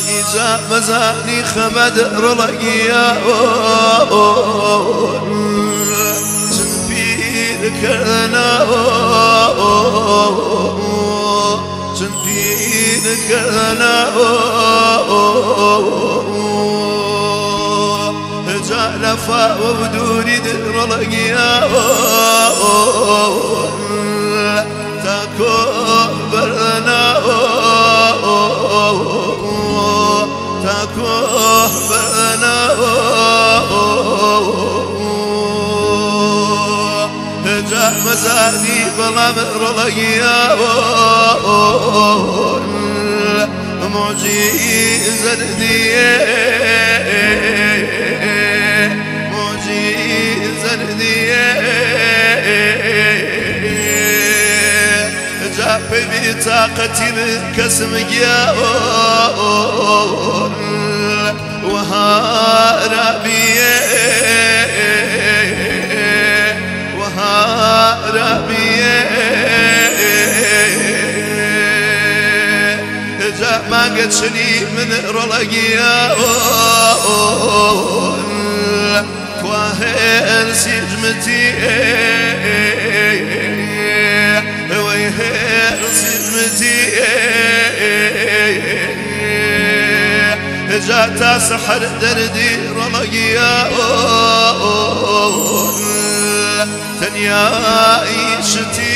إذا مزاني خمد رلقيا تنبيلك أنا تنبيلك أنا جالفا وبدوني رلقيا تكبرنا تكبرنا جاء مزادي بلا مرلقيا معجزة ديه معجزة ديه جاء بطاقتي الكسم يا وهاربي وهاربي جاء ما قد شني من رلقيا تواهل سجمتي ويهل سجمتي جاء سحر دردي رلقيا تنيا عيشتي